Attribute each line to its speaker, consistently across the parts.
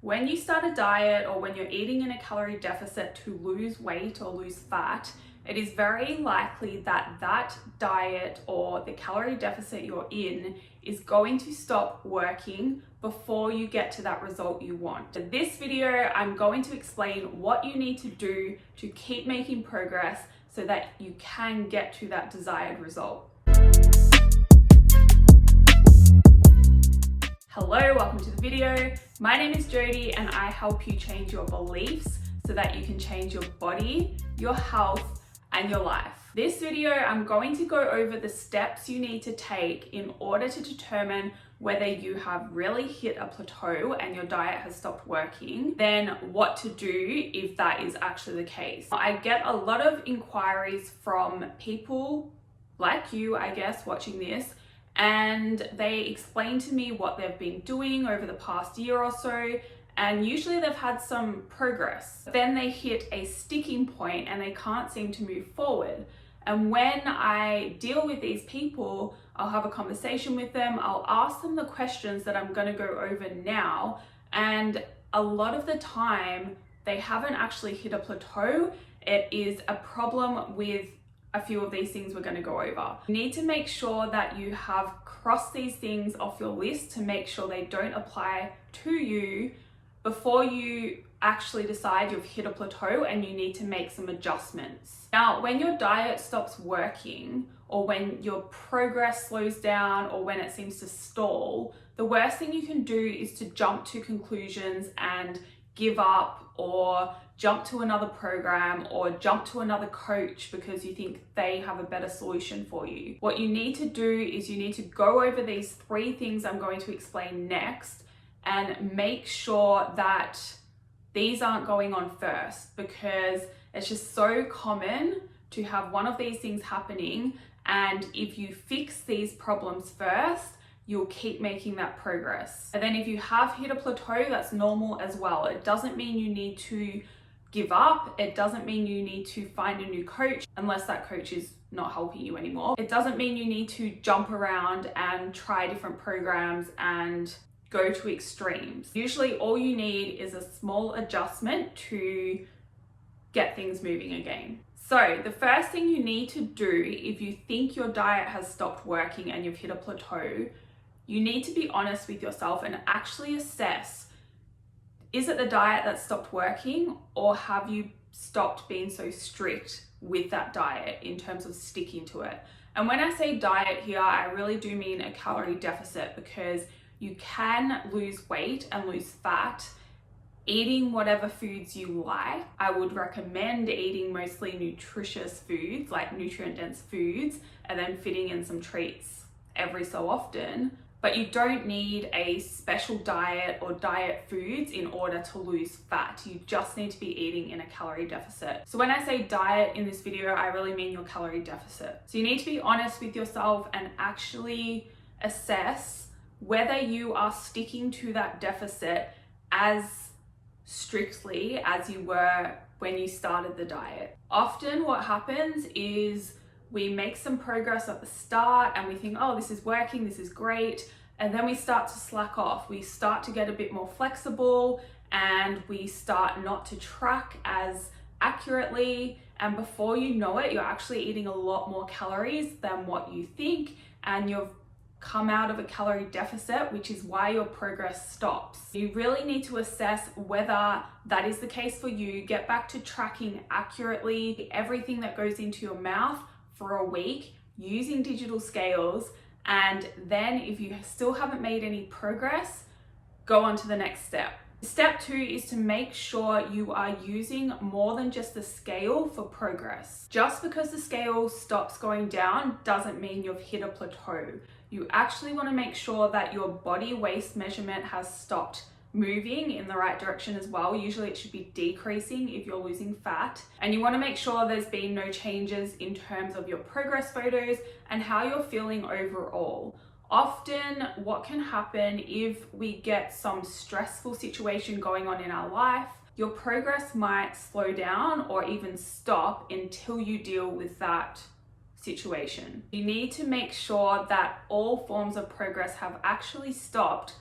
Speaker 1: When you start a diet or when you're eating in a calorie deficit to lose weight or lose fat, it is very likely that that diet or the calorie deficit you're in is going to stop working before you get to that result you want. In this video, I'm going to explain what you need to do to keep making progress so that you can get to that desired result. Hello, welcome to the video. My name is Jody and I help you change your beliefs so that you can change your body, your health, and your life. This video, I'm going to go over the steps you need to take in order to determine whether you have really hit a plateau and your diet has stopped working, then what to do if that is actually the case. I get a lot of inquiries from people like you, I guess, watching this, and they explain to me what they've been doing over the past year or so, and usually they've had some progress. Then they hit a sticking point and they can't seem to move forward. And when I deal with these people, I'll have a conversation with them, I'll ask them the questions that I'm going to go over now, and a lot of the time they haven't actually hit a plateau. It is a problem with a few of these things we're going to go over. You need to make sure that you have crossed these things off your list to make sure they don't apply to you before you actually decide you've hit a plateau and you need to make some adjustments. Now, when your diet stops working, or when your progress slows down, or when it seems to stall, the worst thing you can do is to jump to conclusions and give up, or jump to another program, or jump to another coach because you think they have a better solution for you. What you need to do is you need to go over these 3 things I'm going to explain next and make sure that these aren't going on first, because it's just so common to have one of these things happening, and if you fix these problems first, you'll keep making that progress. And then if you have hit a plateau, that's normal as well. It doesn't mean you need to give up. It doesn't mean you need to find a new coach unless that coach is not helping you anymore. It doesn't mean you need to jump around and try different programs and go to extremes. Usually all you need is a small adjustment to get things moving again. So the first thing you need to do if you think your diet has stopped working and you've hit a plateau, you need to be honest with yourself and actually assess, is it the diet that stopped working, or have you stopped being so strict with that diet in terms of sticking to it? And when I say diet here, I really do mean a calorie deficit, because you can lose weight and lose fat eating whatever foods you like. I would recommend eating mostly nutritious foods, like nutrient dense foods, and then fitting in some treats every so often. But you don't need a special diet or diet foods in order to lose fat. You just need to be eating in a calorie deficit. So when I say diet in this video, I really mean your calorie deficit. So you need to be honest with yourself and actually assess whether you are sticking to that deficit as strictly as you were when you started the diet. Often what happens is we make some progress at the start and we think, oh, this is working, this is great. And then we start to slack off. We start to get a bit more flexible and we start not to track as accurately. And before you know it, you're actually eating a lot more calories than what you think. And you've come out of a calorie deficit, which is why your progress stops. You really need to assess whether that is the case for you. Get back to tracking accurately everything that goes into your mouth for a week using digital scales, and then if you still haven't made any progress, go on to the next step. Step 2 is to make sure you are using more than just the scale for progress. Just because the scale stops going down doesn't mean you've hit a plateau. You actually want to make sure that your body weight measurement has stopped moving in the right direction as well. Usually it should be decreasing if you're losing fat. And you want to make sure there's been no changes in terms of your progress photos and how you're feeling overall. Often what can happen if we get some stressful situation going on in our life, your progress might slow down or even stop until you deal with that situation. You need to make sure that all forms of progress have actually stopped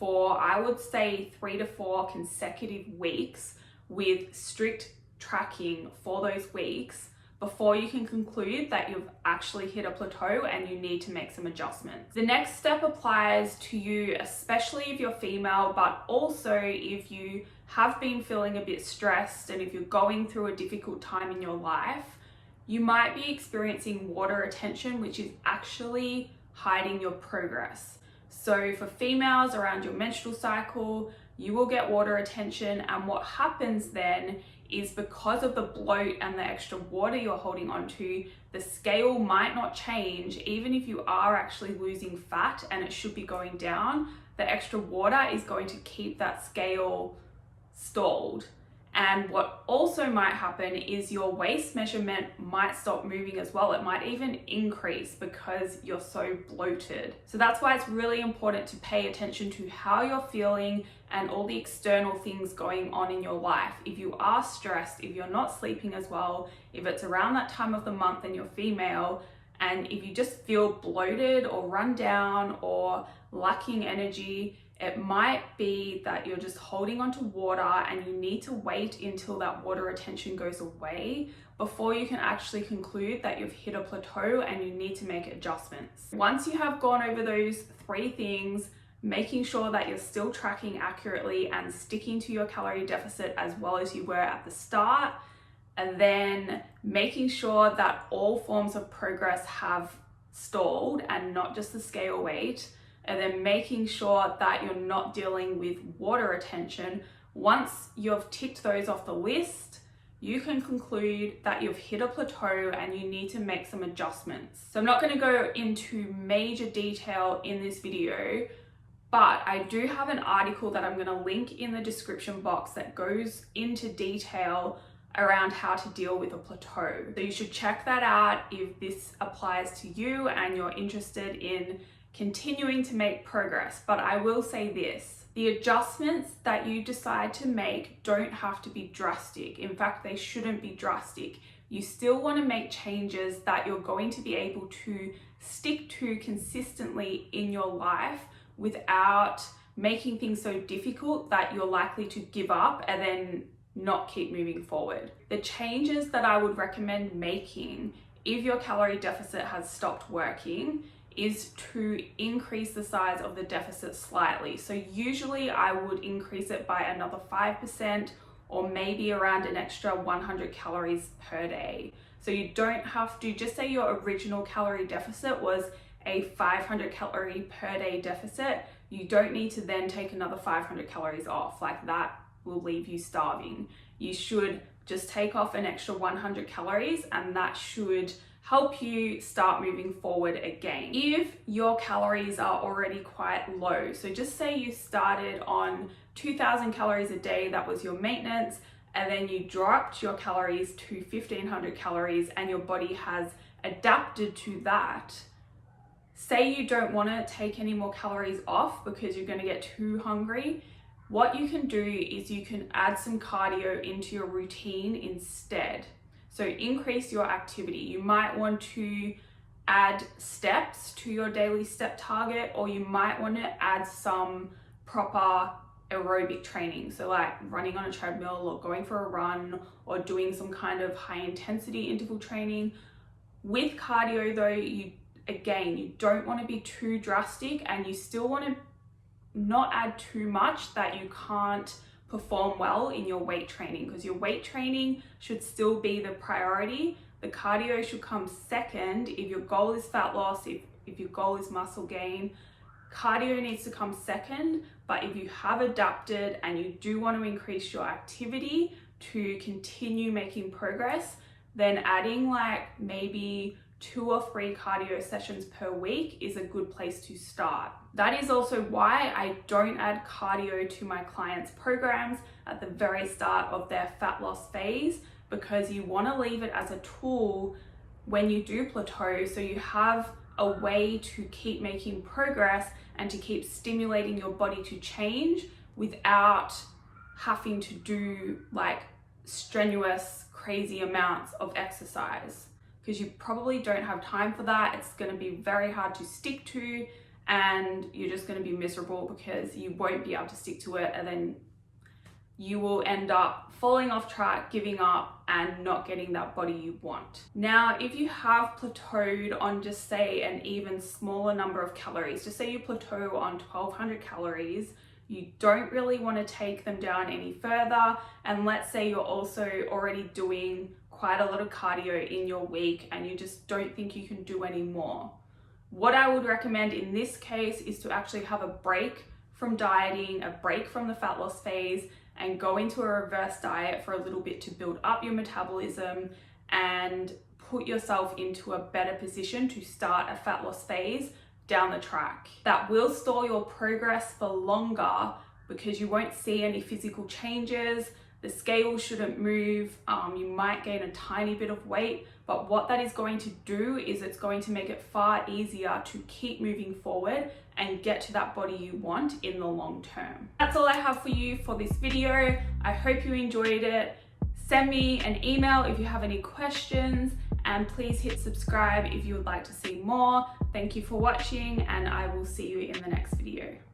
Speaker 1: for, I would say, 3 to 4 consecutive weeks with strict tracking for those weeks before you can conclude that you've actually hit a plateau and you need to make some adjustments. The next step applies to you, especially if you're female, but also if you have been feeling a bit stressed and if you're going through a difficult time in your life. You might be experiencing water retention, which is actually hiding your progress. So for females around your menstrual cycle, you will get water retention, and what happens then is because of the bloat and the extra water you're holding onto, the scale might not change even if you are actually losing fat and it should be going down. The extra water is going to keep that scale stalled. And what also might happen is your waist measurement might stop moving as well. It might even increase because you're so bloated. So that's why it's really important to pay attention to how you're feeling and all the external things going on in your life. If you are stressed, if you're not sleeping as well, if it's around that time of the month and you're female, and if you just feel bloated or run down or lacking energy, it might be that you're just holding onto water and you need to wait until that water retention goes away before you can actually conclude that you've hit a plateau and you need to make adjustments. Once you have gone over those 3 things, making sure that you're still tracking accurately and sticking to your calorie deficit as well as you were at the start, and then making sure that all forms of progress have stalled and not just the scale weight, and then making sure that you're not dealing with water retention. Once you've ticked those off the list, you can conclude that you've hit a plateau and you need to make some adjustments. So I'm not going to go into major detail in this video, but I do have an article that I'm going to link in the description box that goes into detail around how to deal with a plateau. So you should check that out if this applies to you and you're interested in continuing to make progress. But I will say this, the adjustments that you decide to make don't have to be drastic. In fact, they shouldn't be drastic. You still want to make changes that you're going to be able to stick to consistently in your life without making things so difficult that you're likely to give up and then not keep moving forward. The changes that I would recommend making if your calorie deficit has stopped working is to increase the size of the deficit slightly. So usually I would increase it by another 5% or maybe around an extra 100 calories per day. So you don't have to, just say your original calorie deficit was a 500 calorie per day deficit, you don't need to then take another 500 calories off. Like that will leave you starving. You should just take off an extra 100 calories and that should help you start moving forward again. If your calories are already quite low, so just say you started on 2,000 calories a day, that was your maintenance, and then you dropped your calories to 1,500 calories and your body has adapted to that. Say you don't want to take any more calories off because you're going to get too hungry. What you can do is you can add some cardio into your routine instead. So increase your activity. You might want to add steps to your daily step target, or you might want to add some proper aerobic training. So like running on a treadmill or going for a run or doing some kind of high intensity interval training. With cardio though, you don't want to be too drastic and you still want to not add too much that you can't perform well in your weight training, because your weight training should still be the priority. The cardio should come second. If your goal is fat loss, if your goal is muscle gain, cardio needs to come second. But if you have adapted and you do want to increase your activity to continue making progress, then adding like maybe 2 or 3 cardio sessions per week is a good place to start. That is also why I don't add cardio to my clients' programs at the very start of their fat loss phase, because you want to leave it as a tool when you do plateau, so you have a way to keep making progress and to keep stimulating your body to change without having to do like strenuous, crazy amounts of exercise. Because you probably don't have time for that. It's going to be very hard to stick to, and you're just going to be miserable because you won't be able to stick to it, and then you will end up falling off track, giving up, and not getting that body you want. Now, if you have plateaued on just say an even smaller number of calories, just say you plateau on 1200 calories, you don't really want to take them down any further, and let's say you're also already doing quite a lot of cardio in your week and you just don't think you can do any more. What I would recommend in this case is to actually have a break from dieting, a break from the fat loss phase, and go into a reverse diet for a little bit to build up your metabolism and put yourself into a better position to start a fat loss phase down the track. That will stall your progress for longer because you won't see any physical changes. The scale shouldn't move. You might gain a tiny bit of weight, but what that is going to do is it's going to make it far easier to keep moving forward and get to that body you want in the long term. That's all I have for you for this video. I hope you enjoyed it. Send me an email if you have any questions, and please hit subscribe if you would like to see more. Thank you for watching, and I will see you in the next video.